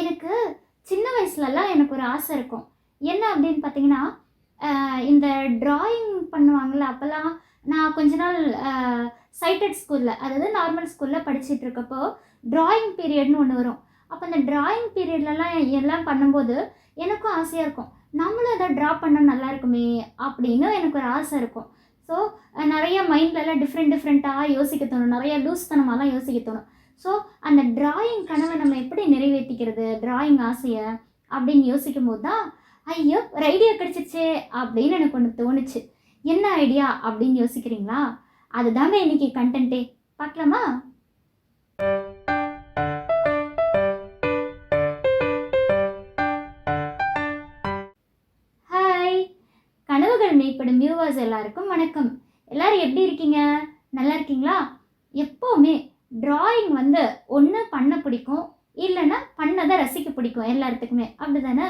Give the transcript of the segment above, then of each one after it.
எனக்கு சின்ன வயசுலலாம் எனக்கு ஒரு ஆசை இருக்கும். என்ன அப்படின்னு பார்த்தீங்கன்னா, இந்த டிராயிங் பண்ணுவாங்கல்ல, அப்போல்லாம் நான் கொஞ்ச நாள் சைட்டட் ஸ்கூலில், அதாவது நார்மல் ஸ்கூலில் படிச்சுட்டு இருக்கப்போ டிராயிங் பீரியட்னு ஒன்று வரும். அப்போ அந்த டிராயிங் பீரியட்லலாம் எல்லாம் பண்ணும்போது எனக்கும் ஆசையாக இருக்கும். நம்மளும் அதை ட்ரா பண்ணால் நல்லா இருக்குமே அப்படின்னு எனக்கு ஒரு ஆசை இருக்கும். ஸோ நிறைய மைண்ட்லலாம் டிஃப்ரெண்ட்டாக யோசிக்க தோணும். நிறைய லூஸ்தனமாலாம் யோசிக்க தோணும். ஸோ அந்த டிராயிங் கனவை நம்ம எப்படி நிறைவேற்றிக்கிறது, டிராயிங் ஆசையை அப்படின்னு யோசிக்கும் போது தான், ஐயோ ஒரு ஐடியா கிடைச்சிருச்சே அப்படின்னு எனக்கு ஒன்று தோணுச்சு. என்ன ஐடியா அப்படின்னு யோசிக்கிறீங்களா? அதுதாங்க இன்னைக்கு கண்டென்ட்டே. பார்க்கலாமா? ஹாய், கனவுகள் மெய்ப்படும் வியூவர்ஸ் எல்லாருக்கும் வணக்கம். எல்லாரும் எப்படி இருக்கீங்க? நல்லா இருக்கீங்களா? எப்போவுமே டிராயிங் வந்து ஒன்று பண்ண பிடிக்கும், இல்லைன்னா பண்ணதை ரசிக்க பிடிக்கும் எல்லாத்துக்குமே, அப்படி தானே?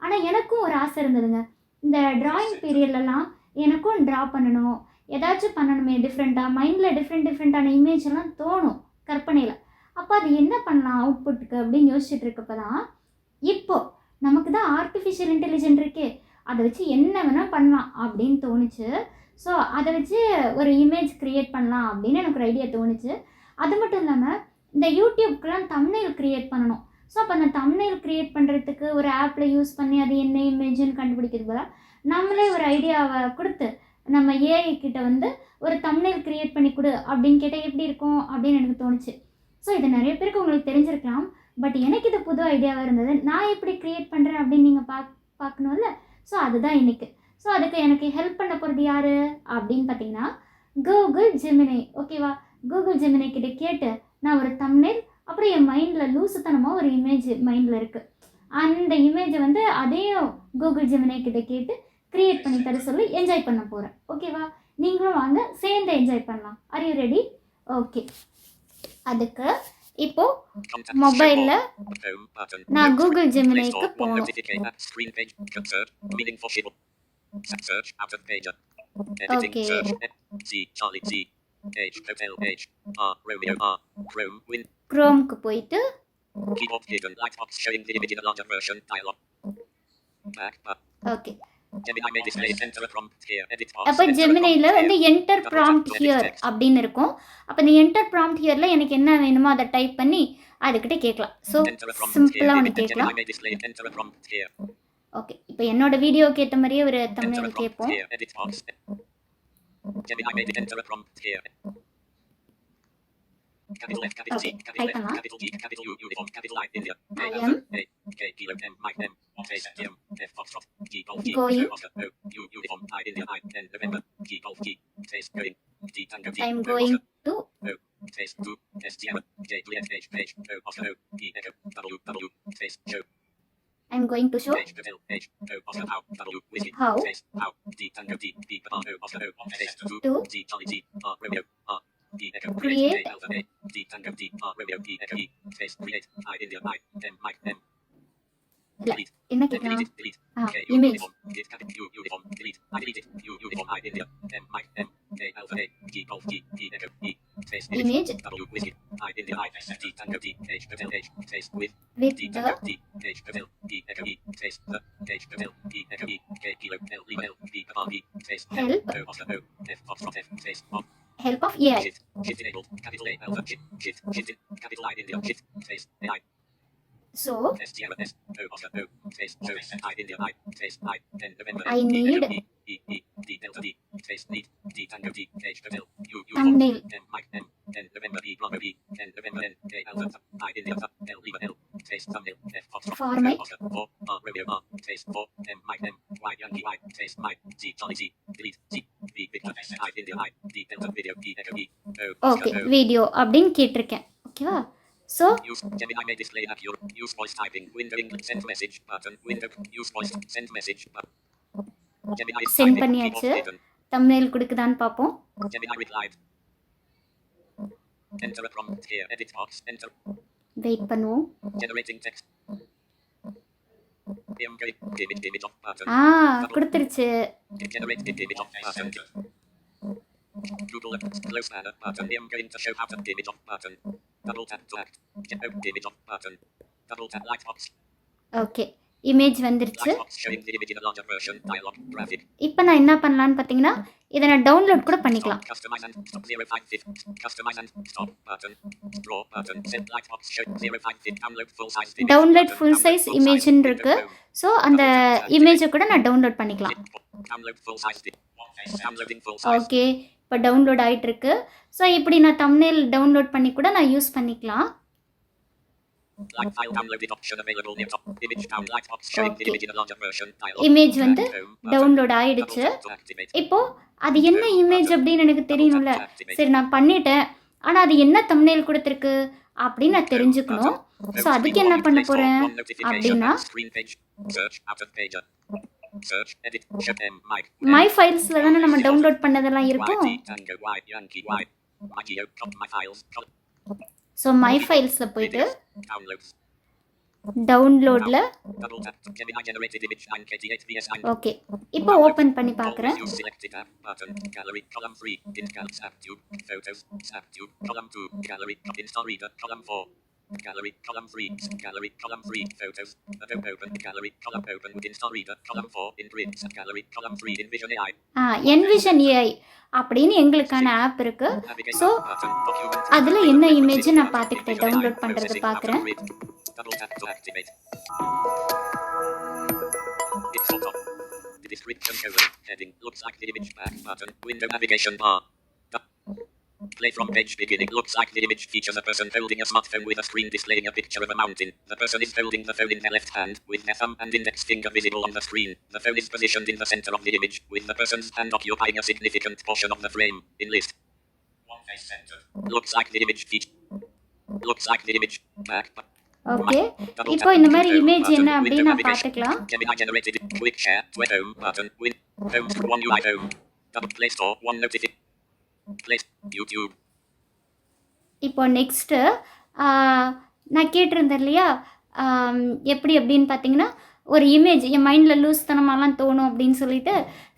ஆனால் எனக்கும் ஒரு ஆசை இருந்ததுங்க. இந்த டிராயிங் பீரியட்லலாம் எனக்கும் ட்ரா பண்ணணும், ஏதாச்சும் பண்ணணுமே டிஃப்ரெண்ட்டாக, மைண்டில் டிஃப்ரெண்ட்டான இமேஜ் எல்லாம் தோணும் கற்பனையில். அப்போ அது என்ன பண்ணலாம் அவுட்புட்டுக்கு அப்படின்னு யோசிச்சுட்டு இருக்கப்போ தான், இப்போது நமக்கு தான் ஆர்டிஃபிஷியல் இன்டெலிஜென்ட் இருக்கே, அதை வச்சு என்ன வேணால் பண்ணலாம் அப்படின்னு தோணுச்சு. ஸோ அதை வச்சு ஒரு இமேஜ் க்ரியேட் பண்ணலாம் அப்படின்னு எனக்கு ஒரு ஐடியா தோணுச்சு. அது மட்டும் இல்லாமல் இந்த யூடியூப்க்கெலாம் தம்ப்நெயில் க்ரியேட் பண்ணணும். ஸோ அப்போ அந்த தம்ப்நெயில் க்ரியேட் பண்ணுறதுக்கு ஒரு ஆப்பில் யூஸ் பண்ணி அது என்ன இமேஜ்னு கண்டுபிடிக்கிறது போல நம்மளே ஒரு ஐடியாவை கொடுத்து நம்ம ஏஐ கிட்ட வந்து ஒரு தம்ப்நெயில் க்ரியேட் பண்ணி கொடு அப்படின்னு கேட்டால் எப்படி இருக்கும் அப்படின்னு எனக்கு தோணுச்சு. ஸோ இது நிறைய பேருக்கு உங்களுக்கு தெரிஞ்சிருக்கலாம். பட் எனக்கு இது புது ஐடியாவாக இருந்தது. நான் எப்படி க்ரியேட் பண்ணுறேன் அப்படின்னு நீங்கள் பார்க்கணும்ல. ஸோ அதுதான் இன்றைக்கி. ஸோ அதுக்கு எனக்கு ஹெல்ப் பண்ண போகிறது யார் அப்படின்னு பார்த்தீங்கன்னா, கூகுள் ஜெமினி. ஓகேவா? கூகுள் ஜெமினி கிட்ட கேட்டு நான் ஒரு தம்ப்நெயில், அப்புறம் என் மைண்டில் லூசுத்தனமாக ஒரு இமேஜ் மைண்டில் இருக்குது, அந்த இமேஜை வந்து அதையும் கூகுள் ஜெமினி கிட்ட கேட்டு க்ரியேட் பண்ணி தர சொல்லி என்ஜாய் பண்ண போகிறேன். ஓகேவா? நீங்களும் வாங்க சேர்ந்து என்ஜாய் பண்ணலாம். Are you ready? ஓகே. அதுக்கு இப்போ மொபைலில் நான் கூகுள் ஜெமினிக்கு போகணும். ஓகே, குரோம்க்கு போயிட்டு ஓகே, அப்போ ஜெமினியில் வந்து என்டர் ப்ராம்ப்ட் ஹியர் அப்படின்னு இருக்கும். அப்போ இந்த என்டர் ப்ராம்ப்ட் ஹியரில் எனக்கு என்ன வேணுமோ அதை டைப் பண்ணி அதுக்கிட்ட கேட்கலாம். ஸோ சிம்பிளாக ஒன்று கேட்கலாம். ஓகே, இப்போ என்னோட வீடியோக்கு ஏற்ற மாதிரியே ஒரு தம்ப்நெயில் கேட்போம். Capital F, capital G, capital F, capital G, capital U, uniform, capital I, India, I am A, K, kilo, M, Mike, M, Chase, M, F, Foxtrot, G, Golf, G, going, Oscar, O, U, uniform, I, India, I, N, November, G, Golf, G, Chase, going, G, Tango, G, I'm O, going Oscar, to, O, Chase, 2, S, G, M, J, Juliet, H, H, O, Oscar, O, E, Echo, W, W, Chase, show, I'm going to show H, Hotel, H, O, Oscar, how, W, Whiskey, how Chase, how, D, Tango, D, B, O, Oscar, O, Chase, 2, to G, Charlie, G, R, Romeo, R, E, Echo, create A, Alpha, A, D, Tango, D, R, Romeo, E, Echo, E, Chase, create, I, India, I, M, Mike, M, delete, என்ன delete கேட்கலாம்? it, delete, K, U, image. uniform, delete, capital U, uniform, delete, I delete it, U, uniform, I, India, M, Mike, M, A, Alpha, A, G, Golf, G, E, Echo, E, Chase, Image. W, Whiskey, I, India, I, D, Tango, D, H, Hotel, H, Chase, with, with D, the Tango, D, H, Hotel, E, Echo, E, Chase, the, H, Hotel, E, Echo, E, K, Kilo, L, Lima, L, B, Papa, E, Chase, L, help O, Oscar, O, F, Foxtrot, F, Chase, O, help of AI. shift, shift enabled, capital A, Alpha, shift, shift, capital I, India, shift, Chase, AI, So S, Sierra, S, O, Oscar, O, Chase, show, I, India, I, Chase, I, N, November, I D, need Echo, E, E, E, D, Delta, D, Chase, need, D, Tango, D, H, Hotel, U, U, thumbnail. M, Mike, M, N, November, E, Bravo, E, N, November, N, A, Alpha, I, India, L, Lima, L, Chase, thumbnail, F, Foxtrot, Format. O, Oscar, 4, R, Romeo, R, Chase, 4, M, Mike, M, Y, Yankee, Y, Chase, Mike, G, Charlie, G, delete, G, V, Victor, I, India, I, D, Delta, video, E, Echo, E, O, okay, Oscar, O, video அப்படின்னு கேட்டிருக்கேன். ஓகேவா? So use Gemini may display at your use voice typing window English send message button window use voice send message button Gemini is sent typing பண்ணியாச்சு. keyboard hidden thumbnail கொடுக்குதான்னு பார்ப்போம். Gemini replied enter a prompt here edit box enter wait பண்ணுவோம். generating text image of button கொடுத்துருச்சு. generate image of button Google close banner button I'm going to show how to image of button double tap to act image of button Double tap lightbox. Okay, image வந்துருச்சு. Lightbox showing the image in a larger version. Dialog. Graphic. இப்போ நான் என்ன பண்ணலான்னு பார்த்தீங்கன்னா, இதை நான் download கூட பண்ணிக்கலாம். Stop. Customize and stop. 0.5. Customize and stop button. Draw button. Set lightbox show 0.5. Download full size image. Download button. Full Download size full size இமேஜ்னு window இருக்கு. home. ஸோ அந்த இமேஜை கூட நான் டவுன்லோட் பண்ணிக்கலாம். Download full size. Downloading full size. Okay, இப்போ download ஆகிட்டு இருக்கு. So இப்படி நான் தம்ப்நெயில் டவுன்லோட் பண்ணி கூட நான் யூஸ் பண்ணிக்கலாம். Like file downloaded option available near top. Image down lightbox showing the Okay. image in a larger version. Dialog. Image வந்து Home button. டவுன்லோட் ஆயிடுச்சு. Double tap to activate. இப்போ அது என்ன இமேஜ் அப்படின்னு எனக்கு Double தெரியணும்ல. tap to activate. சரி, நான் பண்ணிட்டேன், ஆனால் அது என்ன தம்ப்நெயில் கொடுத்துருக்கு அப்படின்னு நான் தெரிஞ்சுக்கணும். ஸோ அதுக்கு என்ன பண்ண போகிறேன் அப்படின்னா, Screen page. Search out of page. Search edit show them mic. My ஃபைல்ஸில் தானே நம்ம டவுன்லோட் பண்ணதெல்லாம் இருக்கும். YT Tango Y Yankee Y. My geo drop my files. So my ஃபைல்ஸில் போயிட்டு Downloads. டவுன்லோடில் Double tap. Gemini generated image 9KT8 VS9. Okay, இப்போ open பண்ணி பார்க்குறேன். Use selected app button. Gallery column 3. In Snaptube. Photos. Snaptube. Column 2. Gallery. Install reader. Column 4. Gallery column 3. Gallery column 3. Photos. Adobe open. Gallery column open with install reader. Column 4. In grid. Gallery column 3. In Vision AI. Envision AI அப்படின்னு எங்களுக்கான app இருக்கு. Navigate so button. Document. அதில் என்ன image நான் பார்த்துக்கிட்டேன், download பண்ணுறது பார்க்குறேன். Double tap to activate. It's full top. The description colon heading looks like the image back button. Window navigation bar. Play from page beginning. Looks like the image features a person holding a smartphone with a screen displaying a picture of a mountain. The person is holding the phone in their left hand, with their thumb and index finger visible on the screen. The phone is positioned in the center of the image, with the person's hand occupying a significant portion of the frame. In list. One face center. Looks like the image feature. Looks like the image back. Okay, இப்போ இந்த மாதிரி image என்ன அப்படின்னு நான் பார்த்துக்கலாம். Gemini generated quick share to home button. Win home one UI home. Double Play Store one notification. Play YouTube. இப்போ next நான் கேட்டிருந்தேன் இல்லையா, எப்படி அப்படின்னு பார்த்தீங்கன்னா, ஒரு இமேஜ் என் மைண்டில் லூஸ் தனமாலாம் தோணும் அப்படின்னு சொல்லிட்டு,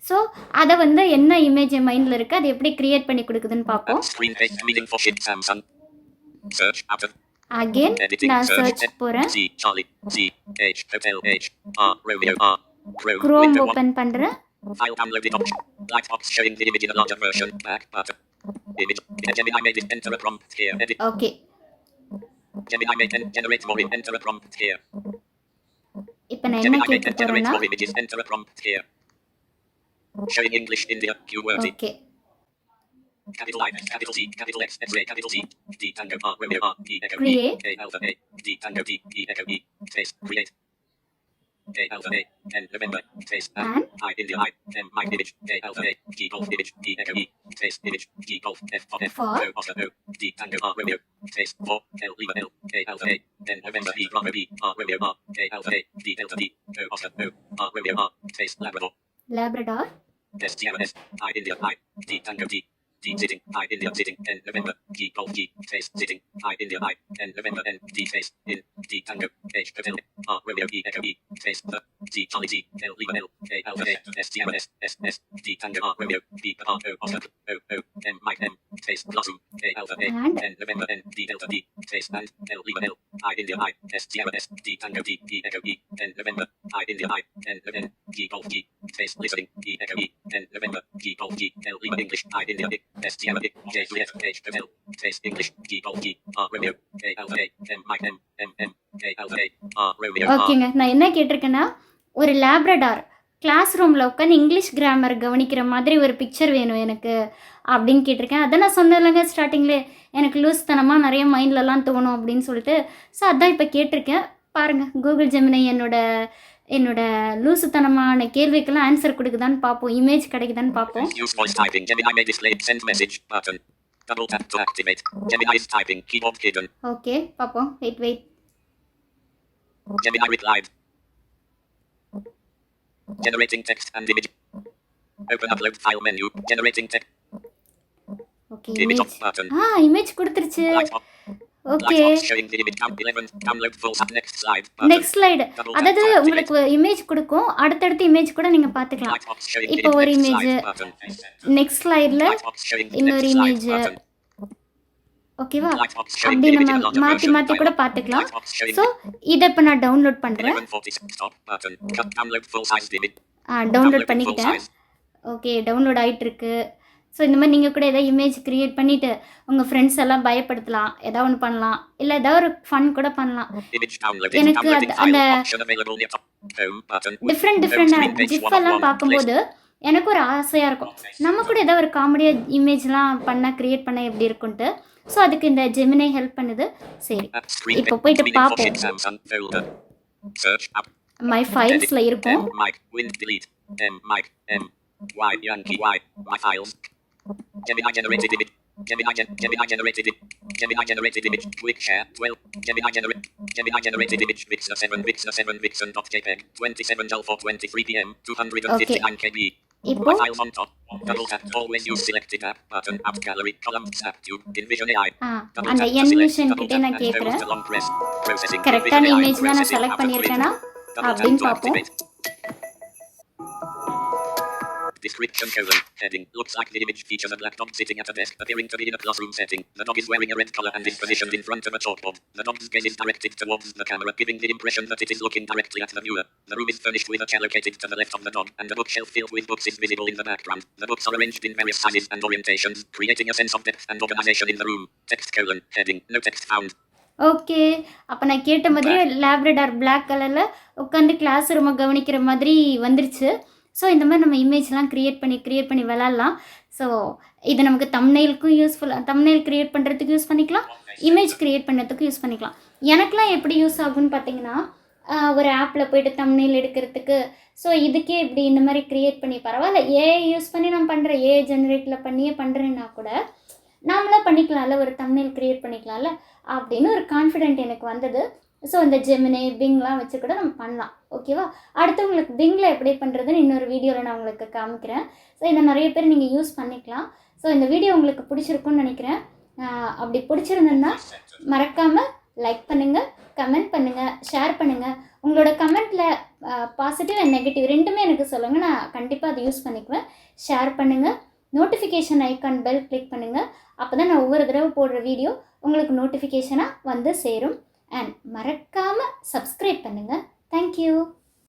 ஸோ அதை வந்து என்ன இமேஜ் என் மைண்டில் இருக்குது, அது எப்படி க்ரியேட் பண்ணி கொடுக்குதுன்னு பார்ப்போம். Screen page meaning for shit Samsung. Search out of again நான் சர்ச் போகிறேன். C Charlie C H Hotel H R Romeo R Chrome Chrome window one. Open பண்ணுறேன். File downloaded option. Lightbox showing the image in a larger version. Back button. Image. Gemini made it. Enter a prompt here. Edit. Okay, Gemini made generate more. Enter a prompt here. இப்போ நான் என்ன Gemini made கேட்க generate போகிறேன்னா, more images. Enter a prompt here. Showing English India keyword. Okay, Capital I, capital T, capital X, X-ray, capital T, D Tango R, Romeo R, E Echo E, Create. A Alpha A, D Tango T, E Echo E, space, create. A Alpha A, N November, space, And? I India I, M Mike image, A Alpha A, G Golf image, E Echo E, space, image, G Golf, F for F, For? O Oscar O, D Tango R, Romeo, space, 4, L Lima L, A Alpha A, N November E Bravo B, R Romeo R, A Alpha A, D Delta D, O Oscar O, R Romeo R, space, Labrador, Labrador. S Sierra S, I India I, D Tango D, D sitting, I India sitting, N November, G Golf G, space, sitting, I India I, N November N, D space, in, D Tango, H Hotel, R Romeo E Echo E, space, the, G Charlie G, L Lima L, A Alpha A, S Sierra S, S S, D Tango R Romeo, B R O Oscar, O O, M Mike M, space, Blossom, A Alpha A, And? N November N, D Delta D, space, and, L Lima L, I India I, S Sierra S, D Tango D, E Echo E, N November, I India I, N N, G Golf G, space, listening, E Echo E, N November, G Golf G, L Lima English, I India I, S Sierra I, J Juliet, H Hotel, space, English, G Golf G, R Romeo, A Alpha A, M Mike M, M M, A Alpha A, R Romeo R. ஓகேங்க, நான் என்ன கேட்டிருக்கேன்னா, ஒரு Labrador class ரூமில் உட்காந்து English grammar கவனிக்கிற மாதிரி ஒரு picture வேணும் எனக்கு அப்படின்னு கேட்டிருக்கேன். அதான் நான் சொன்னதில்லைங்க ஸ்டார்டிங்லே, எனக்கு லூஸ்தனமாக நிறைய மைண்ட்லலாம் தோணும் அப்படின்னு சொல்லிட்டு. ஸோ அதான் இப்போ கேட்டிருக்கேன். பாருங்கள், கூகுள் ஜெமினி என்னோட லூசுத்தனமான கேள்விக்கெல்லாம் ஆன்சர் கொடுக்குதான்னு பார்ப்போம், இமேஜ் கிடைக்குதான்னு பார்ப்போம். Use voice typing. Gemini may display send message button. Double tap to activate. Gemini is typing. Keyboard hidden. Okay, பார்ப்போம். Wait. Gemini replied. Generating text and image. Open upload file menu. Generating text. Okay, Image image off button. Image கொடுத்துருச்சு. Lightbox. Okay, Lightbox showing the image. Count 11. Download full. Next slide. Button. Next slide. அதாவது உங்களுக்கு image கொடுக்கும், அடுத்தடுத்த image கூட நீங்கள் பார்த்துக்கலாம். Lightbox showing the இப்போ ஒரு next image, slide button. Next ஸ்லைடில் Lightbox showing the இன்னொரு next slide இமேஜ், button. ஓகேவா? Lightbox showing அப்படி limited நம்ம and larger மாற்றி version. மாற்றி கூட Dialog. பார்த்துக்கலாம். Lightbox showing ஸோ இதை இப்போ நான் டவுன்லோட் பண்ணுறேன். 1140. Stop button. Cut download full size image. Download Full பண்ணிக்கிட்டேன். size. ஓகே, டவுன்லோட் ஆகிட்டுருக்கு. ஸோ இந்த மாதிரி நீங்கள் கூட எதாவது இமேஜ் க்ரியேட் பண்ணிவிட்டு உங்கள் ஃப்ரெண்ட்ஸ் எல்லாம் பயப்படுத்தலாம், எதாவது ஒன்று பண்ணலாம், இல்லை ஏதாவது ஒரு ஃபன் கூட பண்ணலாம். Image downloaded. எனக்கு Downloading அந்த file option available near top. Home button. Different Home screen different page GIF 1 of எல்லாம் 1. Place. பார்க்கும்போது எனக்கு ஒரு ஆசையாக இருக்கும், நம்ம கூட ஏதாவது ஒரு காமெடியாக இமேஜ்லாம் பண்ண க்ரியேட் பண்ண எப்படி இருக்குன்ட்டு. ஸோ அதுக்கு இந்த ஜெமினை ஹெல்ப் பண்ணுது. சரி, Screen இப்போ page. போயிட்டு Meaning for பார்ப்போம். kids Samsung folder. Search app. My ஃபைல்ஸில் இருக்கும். M mic. Wind delete. M mic. M. Y. Yankee Y. My files. Gemini generated image. Gemini generated it. Gemini generated image. Quick share. 12. Gemini generated image. Vixen 7. Vixen 7. Vixen.jpg. 27 Jul 4:23 p.m. 259 KB. இப்போ My files on top. Double tap. Always use selected app button. App gallery. Column snap tube. Envision AI. Double அந்த tap to N select. Vision Double கிட்டே tap நான் and hold கேட்குறேன், to long press. Processing. கரெக்டான Envision AI. Image தான் நான் Processing select after பண்ணியிருக்கேனா Double tap அப்படின்னு to பார்ப்போம். activate. Description colon. Heading. Looks like the image features a black dog sitting at a desk, appearing to be in a classroom setting. The dog is wearing a red collar and is positioned in front of a chalkboard. The dog's gaze is directed towards the camera, giving the impression that it is looking directly at the viewer. The room is furnished with a chair located to the left of the dog, and a bookshelf filled with books is visible in the background. The books are arranged in various sizes and orientations, creating a sense of depth and organization in the room. Text colon. Heading. No text found. Okay, அப்போ நான் கேட்ட மாதிரி Labrador black கலரில் உட்காந்து class ரூமை கவனிக்கிற மாதிரி வந்துருச்சு. ஸோ இந்த மாதிரி நம்ம இமேஜ்லாம் க்ரியேட் பண்ணி விளாட்லாம். ஸோ இது நமக்கு தம்ப்நெயிலுக்கும் யூஸ்ஃபுல்லாக, தம்ப்நெயில் க்ரியேட் பண்ணுறதுக்கு யூஸ் பண்ணிக்கலாம், இமேஜ் க்ரியேட் பண்ணுறதுக்கு யூஸ் பண்ணிக்கலாம். எனக்குலாம் எப்படி யூஸ் ஆகும்னு பார்த்தீங்கன்னா, ஒரு ஆப்பில் போய்ட்டு தம்ப்நெயில் எடுக்கிறதுக்கு, ஸோ இதுக்கே இப்படி இந்த மாதிரி க்ரியேட் பண்ணி பரவாயில்ல ஏஐ யூஸ் பண்ணி நான் பண்ணுறேன், ஏஐ ஜென்ரேட்டில் பண்ணியே பண்ணுறேன்னா கூட நாமளாக பண்ணிக்கலாம்ல, ஒரு தம்ப்நெயில் க்ரியேட் பண்ணிக்கலாம்ல அப்படின்னு ஒரு கான்ஃபிடென்ட் எனக்கு வந்தது. ஸோ இந்த ஜெமினி பிங்லாம் வச்சு கூட நம்ம பண்ணலாம். ஓகேவா? அடுத்து உங்களுக்கு பிங்கில் எப்படி பண்ணுறதுன்னு இன்னொரு வீடியோவில் நான் உங்களுக்கு காமிக்கிறேன். ஸோ இதை நிறைய பேர் நீங்கள் யூஸ் பண்ணிக்கலாம். ஸோ இந்த வீடியோ உங்களுக்கு பிடிச்சிருக்குன்னு நினைக்கிறேன். அப்படி பிடிச்சிருந்ததுன்னா மறக்காமல் லைக் பண்ணுங்கள், கமெண்ட் பண்ணுங்கள், ஷேர் பண்ணுங்கள். உங்களோட கமெண்ட்டில் பாசிட்டிவ் அண்ட் நெகட்டிவ் ரெண்டுமே எனக்கு சொல்லுங்கள், நான் கண்டிப்பாக அதை யூஸ் பண்ணிக்குவேன். ஷேர் பண்ணுங்கள், நோட்டிஃபிகேஷன் ஐக்கான் பெல் கிளிக் பண்ணுங்கள். அப்போ தான் நான் ஒவ்வொரு தடவை போடுற வீடியோ உங்களுக்கு நோட்டிஃபிகேஷனாக வந்து சேரும். அண்ட் மறக்காமல் சப்ஸ்கிரைப் பண்ணுங்கள். தேங்க்யூ.